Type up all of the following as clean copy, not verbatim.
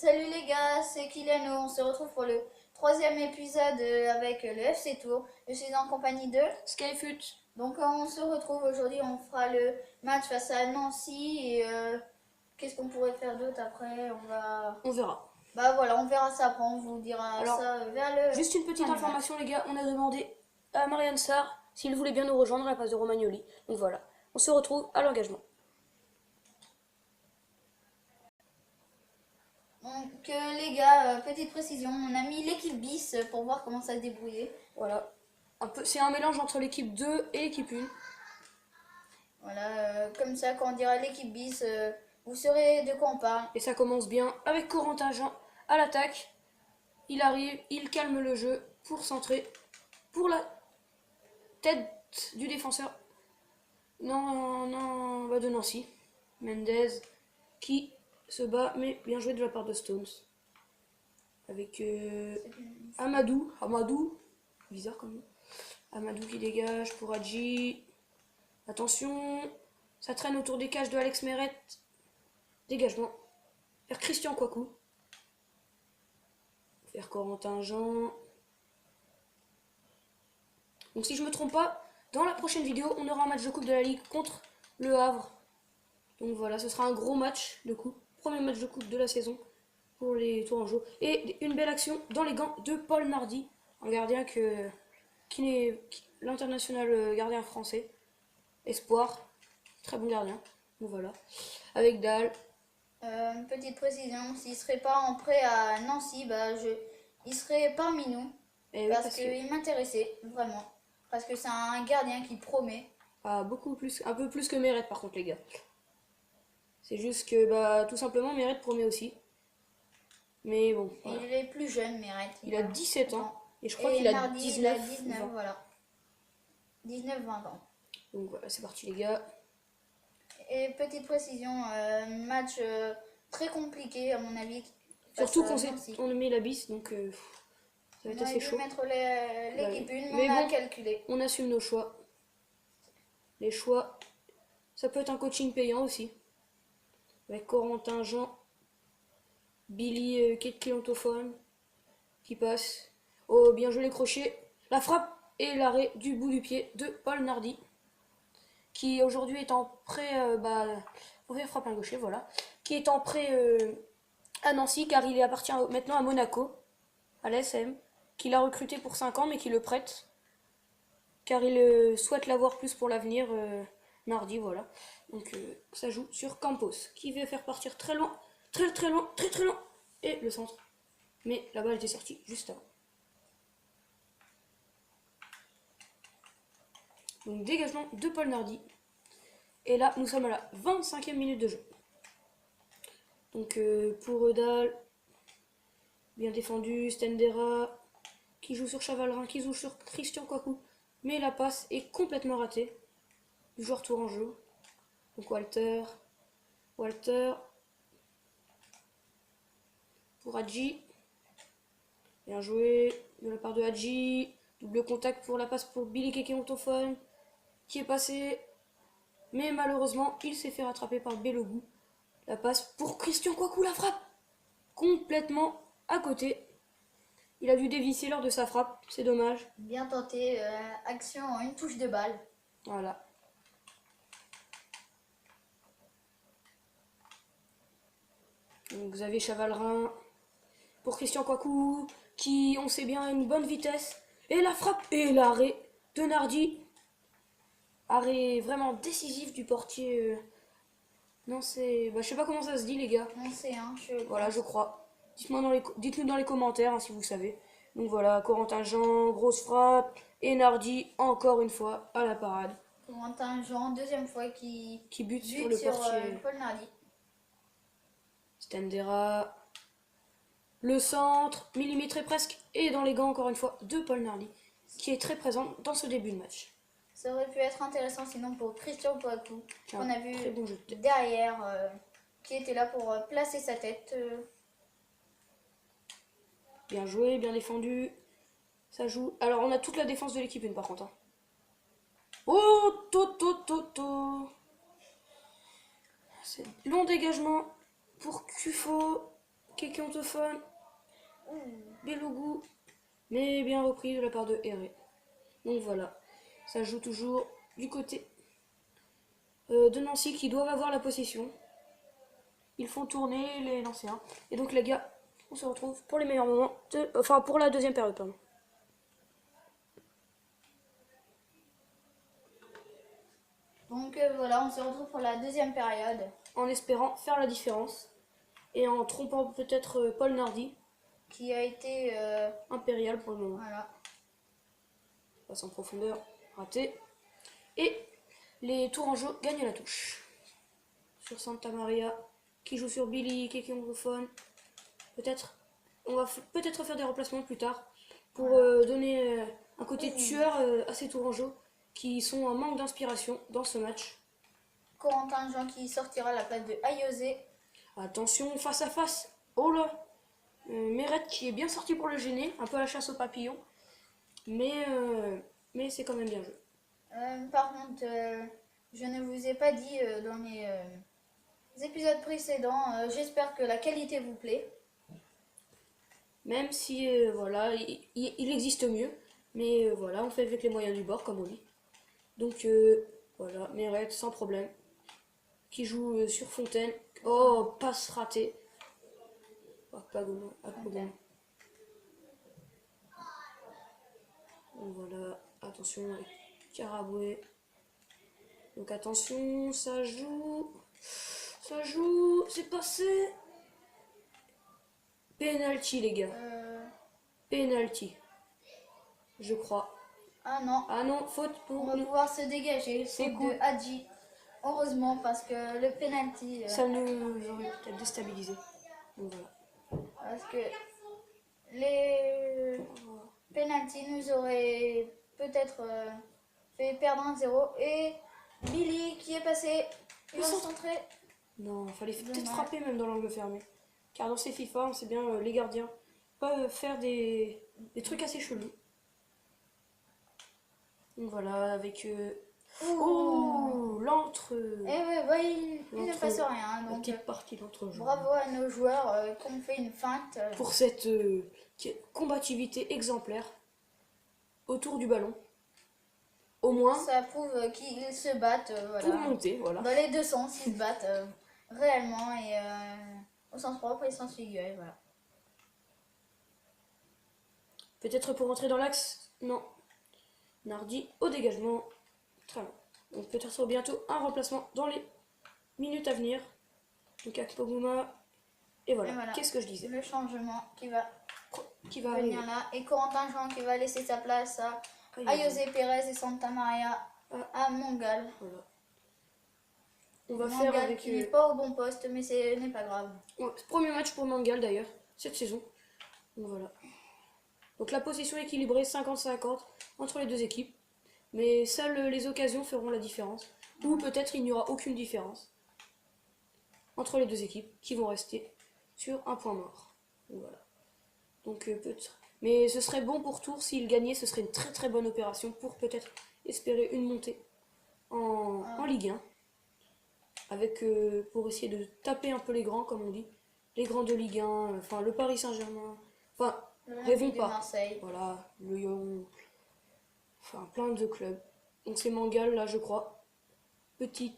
Salut les gars, c'est Kyliano. On se retrouve pour le troisième épisode avec le FC Tour. Je suis en compagnie de Skyfoot. Donc on se retrouve aujourd'hui, on fera le match face à Nancy et qu'est-ce qu'on pourrait faire d'autre après? On verra. Bah voilà, on verra ça après, on vous dira Alors, ça vers le juste une petite fin du match. information les gars, on a demandé à Marianne Sarr s'il voulait bien nous rejoindre à la place de Romagnoli. Donc voilà, on se retrouve à l'engagement. Donc les gars, petite précision, on a mis l'équipe bis pour voir comment ça se débrouillait. Voilà, c'est un mélange entre l'équipe 2 et l'équipe 1. Voilà, comme ça quand on dira l'équipe bis, vous saurez de quoi on parle. Et ça commence bien avec Corentin Jean à l'attaque. Il arrive, il calme le jeu pour centrer pour la tête du défenseur de Nancy. Mendez qui se bat, mais bien joué de la part de Stones. Avec Amadou, bizarre comme nom. Amadou qui dégage pour Hadji. Attention, ça traîne autour des cages de Alex Meret. Dégagement vers Christian Kouakou. Vers Corentin Jean. Donc si je me trompe pas, dans la prochaine vidéo, on aura un match de coupe de la Ligue contre le Havre. Donc voilà, ce sera un gros match de coupe. Premier match de coupe de la saison pour les Tourangeaux. Et une belle action dans les gants de Paul Nardi, un gardien l'international gardien français. Espoir, très bon gardien. Donc voilà. Avec Dahl. Petite précision, s'il serait pas en prêt à Nancy, il serait parmi nous. Et parce qu'il m'intéressait, vraiment. Parce que c'est un gardien qui promet. Beaucoup plus, un peu plus que Meret par contre les gars. C'est juste que tout simplement Meret promet aussi. Mais bon. Voilà. Il est plus jeune, Meret. Il a 17 ans. Et je crois qu'il a 19, 19, voilà. 19-20 ans. Donc voilà, c'est parti les gars. Et petite précision, match très compliqué à mon avis. Surtout qu'on met la bis, donc ça va être assez chaud. On aurait dû mettre l'équipe 1, mais on a calculé. On assume nos choix. Les choix, ça peut être un coaching payant aussi. Avec Corentin Jean, Billy Kétkilantophone qui passe. Oh, bien joué les crochets. La frappe et l'arrêt du bout du pied de Paul Nardi. Qui aujourd'hui est en prêt, faut faire frappe un gaucher, voilà. Qui est en prêt à Nancy car il appartient maintenant à Monaco, à l'ASM, qui l'a recruté pour 5 ans mais qui le prête. Car il souhaite l'avoir plus pour l'avenir, Nardi, voilà. Donc ça joue sur Campos, qui veut faire partir très loin, très loin, très loin. Et le centre. Mais la balle était sortie juste avant. Donc dégagement de Paul Nardi. Et là, nous sommes à la 25e minute de jeu. Donc pour Eudal, bien défendu, Stendera, qui joue sur Chavalrin, qui joue sur Christian Kouakou. Mais la passe est complètement ratée du joueur tourangeau. Donc Walter pour Hadji. Bien joué de la part de Hadji. Double contact pour la passe pour Billy Kékéontophone, qui est passé. Mais malheureusement, il s'est fait rattraper par Belogou. La passe pour Christian Kouakou, la frappe complètement à côté. Il a dû dévisser lors de sa frappe, c'est dommage. Bien tenté, action en une touche de balle. Voilà. Donc Xavier Chavalrin pour Christian Kouakou, qui, on sait bien, a une bonne vitesse. Et la frappe et l'arrêt de Nardi. Arrêt vraiment décisif du portier. Non, c'est... je sais pas comment ça se dit, les gars. Non, c'est un. Voilà, je crois. Dites-nous dans les commentaires hein, si vous savez. Donc voilà, Corentin Jean, grosse frappe. Et Nardi, encore une fois, à la parade. Corentin Jean, deuxième fois qui bute sur le portier. Paul Nardi. Stendera. Le centre, millimétré presque. Et dans les gants, encore une fois, de Paul Nardi, qui est très présent dans ce début de match. Ça aurait pu être intéressant sinon pour Christian Kouakou, qu'on a vu bon derrière, qui était là pour placer sa tête. Bien joué, bien défendu. Ça joue. Alors on a toute la défense de l'équipe une par contre. Hein. Oh, c'est long dégagement pour Kufo, Kekontophone, Ouh. Belougou, mais bien repris de la part de Heré. Donc voilà, ça joue toujours du côté de Nancy qui doivent avoir la possession. Ils font tourner les Nancéens. Et donc les gars, on se retrouve pour les meilleurs moments, enfin pour la deuxième période, pardon. Donc voilà, on se retrouve pour la deuxième période. En espérant faire la différence et en trompant peut-être Paul Nardi, Qui a été... impérial pour le moment. voilà. Passe en profondeur, raté. Et les Tourangeaux gagnent la touche. Sur Santa Maria, qui joue sur Billy, Kekontophone. Peut-être, on va peut-être faire des remplacements plus tard pour donner un côté tueur à ces Tourangeaux qui sont en manque d'inspiration dans ce match. Corentin Jean qui sortira à la place de Ayosé. Attention, face à face. Oh là, Meret qui est bien sorti pour le gêner, un peu à la chasse aux papillons. Mais c'est quand même bien joué. Par contre, je ne vous ai pas dit dans les épisodes précédents, j'espère que la qualité vous plaît. Même si, voilà, il existe mieux. Mais voilà, on fait avec les moyens du bord, comme on dit. Donc, voilà, Meret, sans problème. Qui joue sur Fontaine. Oh, passe ratée. Oh, pas Goma, Goma. Donc voilà, attention, Karaboué. Donc attention, ça joue, c'est passé. Penalty les gars, penalty, je crois. Ah non, Ah non, faute pour on va nous. pouvoir se dégager. C'est Faute cool. de Hadji. Heureusement, parce que le penalty... Ça nous aurait peut-être déstabilisé. Donc voilà. Parce que les penalty nous auraient peut-être fait perdre 1-0. Et Billy qui est passé, il va se centrer. Non, fallait peut-être Dommage. frapper même dans l'angle fermé. Car dans ces FIFA, on sait bien, les gardiens peuvent faire des trucs assez chelous. Donc voilà, avec... Oh, l'entre... Et ouais, bah, il ne passe rien. La Donc, petite partie d'entrejeu. bravo à nos joueurs qui ont fait une feinte. Pour cette combativité exemplaire autour du ballon. Au moins, Ça prouve qu'ils se battent. Voilà. pour monter, voilà. Dans les deux sens, ils se battent réellement et au sens propre et au sens figuré. Voilà. Peut-être pour entrer dans l'axe. Non. Nardi au dégagement. Très bien. Donc peut-être bientôt un remplacement dans les minutes à venir. Donc Akpoguma. Et voilà. Et voilà. Qu'est-ce que je disais? Le changement qui va Qui va venir arriver. là. Et Corentin Jean qui va laisser sa place à Ayosé. Ayosé Pérez et Santa Maria à Mongal. Voilà. On va Mongal faire avec... qui n'est pas au bon poste, mais ce n'est pas grave. Ouais, premier match pour Mangal d'ailleurs, cette saison. Donc voilà. Donc la possession équilibrée 50-50 entre les deux équipes. Mais seules les occasions feront la différence. Ou peut-être il n'y aura aucune différence entre les deux équipes qui vont rester sur un point mort. Donc voilà. Donc peut-être. Mais ce serait bon pour Tours s'ils gagnaient, ce serait une très très bonne opération pour peut-être espérer une montée en Ligue 1. Avec, pour essayer de taper un peu les grands, comme on dit. Les grands de Ligue 1, enfin le Paris Saint-Germain. Enfin, rêvons pas. Marseille. Voilà, le Lyon. Enfin, plein de clubs. Donc c'est Mangal, là, je crois. Petit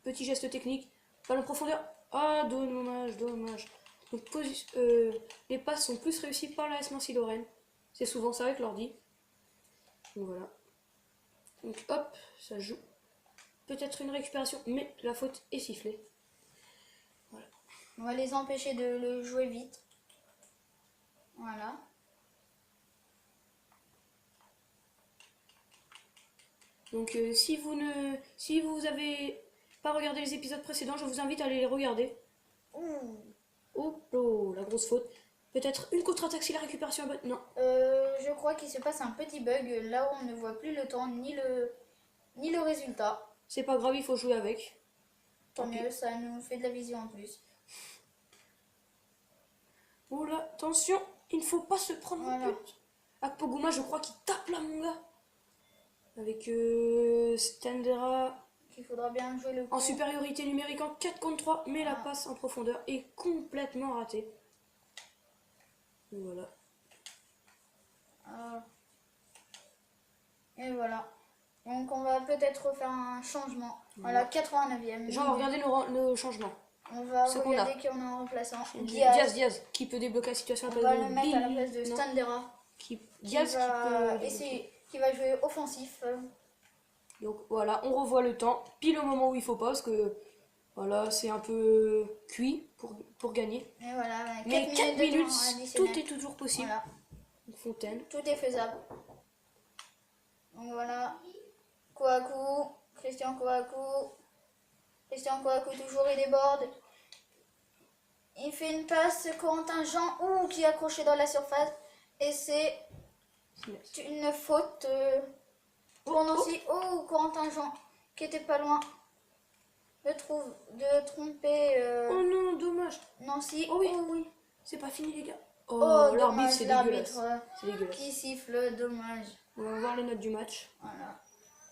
geste technique. Ballon profondeur. Ah, dommage. Donc les passes sont plus réussies par la S Nancy-Lorraine. C'est souvent ça avec l'ordi. Donc voilà. Donc hop, ça joue. Peut-être une récupération, mais la faute est sifflée. Voilà. On va les empêcher de le jouer vite. Voilà. Donc si vous avez pas regardé les épisodes précédents, je vous invite à aller les regarder. Oh, la grosse faute. Peut-être une contre-attaque si la récupération est bonne. Non. Je crois qu'il se passe un petit bug là où on ne voit plus le temps ni le résultat. C'est pas grave, il faut jouer avec. Tant mieux, ça nous fait de la vision en plus. Oh là, attention, il ne faut pas se prendre Voilà. le but. Akpoguma, je crois qu'il tape là, mon gars. Avec Stendera Il faudra bien jouer le coup. en supériorité numérique en 4 contre 3, mais la Ah. passe en profondeur est complètement ratée. Voilà. Et voilà. Donc on va peut-être refaire un changement. Voilà, 89e. Déjà, on va regarder le changement. On va Ce qu'on regarder qui on a en remplaçant. Diaz, qui peut débloquer la situation à On la va place le de mettre à la Billy. place de Non. Standera. Diaz qui peut Qui va jouer offensif. Donc voilà, on revoit le temps, pile au moment où il faut pas, parce que voilà, c'est un peu cuit pour gagner. Et voilà, Mais 4 de minutes, temps tout additionnel. est toujours possible. Voilà. Fontaine. Tout est faisable. Donc voilà. Kouakou. Christian Kouakou. Christian Kouakou toujours il déborde. Il fait une passe, Corentin Jean qui est accroché dans la surface. Et c'est une faute pour Nancy. Oh, Corentin Jean qui était pas loin de tromper Oh non, dommage. Nancy. Oh oui, oui. C'est pas fini les gars. Oh, l'arbitre, c'est l'arbitre dégueulasse. C'est dégueulasse. qui siffle, dommage. On va voir les notes du match. Voilà.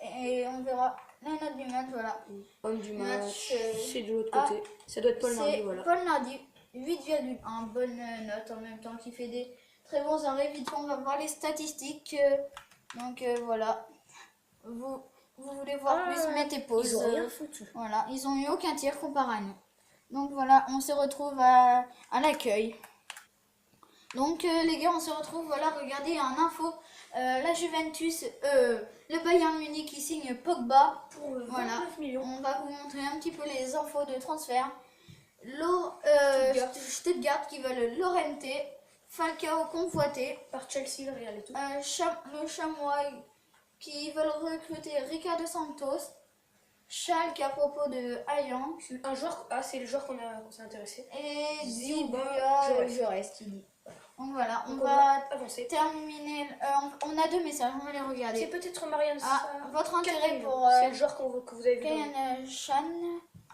Et on verra les notes du match, voilà. Homme du match, Match, c'est de l'autre côté. Ça doit être Paul Nardi, C'est voilà. Paul Nardi, 8,1, bonne note en même temps, qui fait des très bons arrêts. Vite fait, on va voir les statistiques. Donc voilà. Vous voulez voir plus, mettez pause. Ils ont rien foutu. Voilà, ils ont eu aucun tir comparé à nous. Donc voilà, on se retrouve à l'accueil. Donc les gars, on se retrouve, voilà, regardez en info, la Juventus, le Bayern Munich qui signe Pogba. Pour 29 voilà, millions. on va vous montrer un petit peu les infos de transfert. Stuttgart qui veulent Llorente, Falcao convoité. Par Chelsea, le Real et tout. Le Chamois qui veulent recruter Ricardo Santos. Schalke à propos de Ayan. Un joueur, c'est le joueur qu'on s'est intéressé. Et Ziba Jores qui dit. Donc voilà, on Donc va avancer. terminer. On a deux messages, on va les C'est regarder. peut-être Marianne. Votre intérêt pour c'est le joueur que vous avez vu. Kayan Chan.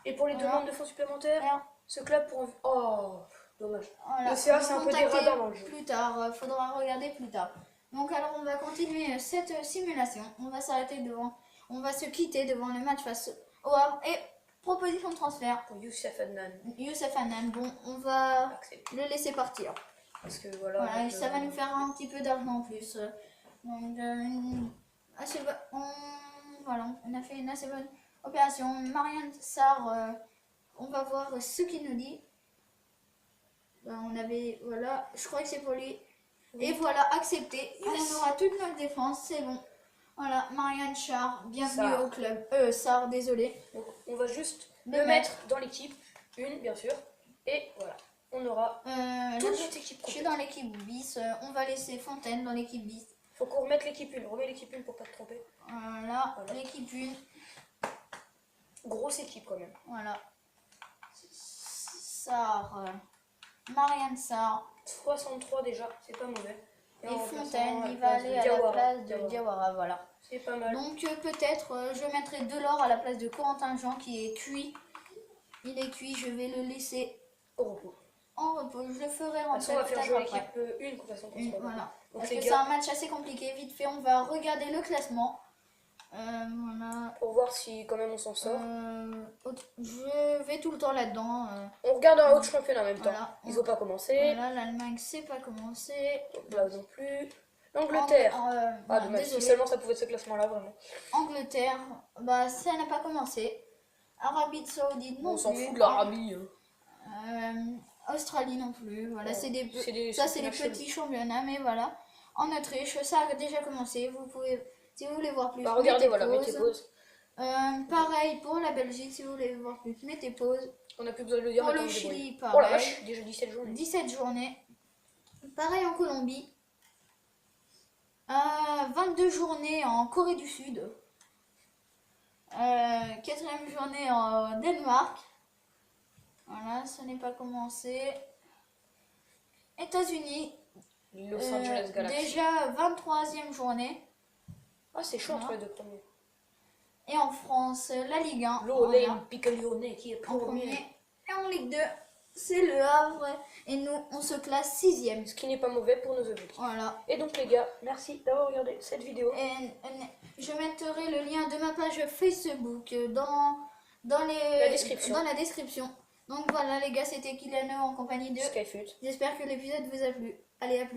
Et pour les Voilà. demandes de fonds supplémentaires, ce club pour. Oh, dommage. Voilà. Le CA, c'est On un va peu contacter dégradant dans le jeu. plus tard, faudra regarder plus tard. Donc alors on va continuer cette simulation. On va s'arrêter devant. On va se quitter devant le match face au Havre. Et proposition de transfert. Pour Youssef Adnan. Youssef Hanan. Bon, on va Accepté. le laisser partir. Parce que voilà. Voilà, ça va nous faire un petit peu d'argent en plus. Donc, voilà, on a fait une assez bonne opération. Marianne Sarr, on va voir ce qu'il nous dit. On avait, voilà, je crois que c'est pour lui. Oui. Et voilà, accepté. Yes. On aura toute notre défense, c'est bon. Voilà, Marianne Sarr, bienvenue au club. Sarr, désolé. Donc, on va juste le mettre dans l'équipe, une bien sûr. Et voilà. On aura toute notre équipe. Je suis dans l'équipe bis. On va laisser Fontaine dans l'équipe bis. Faut qu'on remette l'équipe 1. Remets l'équipe 1 pour pas te tromper. Voilà. L'équipe 1. Grosse équipe quand même. Voilà. Sarr. Marianne Sarr. 63 déjà, c'est pas mauvais. Et Fontaine, il va aller à la place de Diawara. Voilà. C'est pas mal. Donc peut-être je mettrai Delors à la place de Corentin Jean qui est cuit. Il est cuit, je vais le laisser au repos. En repos, je le ferai rentrer. On va faire jouer l'équipe 1 façon voilà. Donc, parce que c'est un match assez compliqué. Vite fait, on va regarder le classement. Voilà. Pour voir si quand même on s'en sort. Je vais tout le temps là-dedans. On regarde un autre championnat en même temps. Voilà. Ils n'ont pas commencé. Voilà, l'Allemagne c'est pas commencé. Là non plus. L'Angleterre. Dommage. Si seulement ça pouvait être ce classement-là, vraiment. Angleterre, bah ça n'a pas commencé. Arabie Saoudite non plus. On s'en fout de l'Arabie. Australie non plus. Voilà, ouais. c'est des petits championnats, mais voilà. En Autriche, ça a déjà commencé. Vous pouvez, si vous voulez voir plus, regardez, voilà, mettez pause. Pareil pour la Belgique, si vous voulez voir plus, mettez pause. On n'a plus besoin de le dire. Pour le Chili, pareil. Oh la vache, déjà 17 journées. 17 journées. Pareil en Colombie. 22 journées en Corée du Sud. 4e journée en Danemark. Voilà, ça n'est pas commencé. États-Unis. Los Angeles Galaxy. Déjà 23e journée. Ah, c'est chaud entre les deux premiers. Et en France, la Ligue 1. L'Olympique Lyonnais qui est premier. Et en Ligue 2, c'est le Havre. Et nous, on se classe 6e. Ce qui n'est pas mauvais pour nos objectifs. Voilà. Et donc, les gars, merci d'avoir regardé cette vidéo. Et je mettrai le lien de ma page Facebook dans la description. Donc voilà les gars, c'était Kyliano en compagnie de... Skyfoot. J'espère que l'épisode vous a plu. Allez, à plus.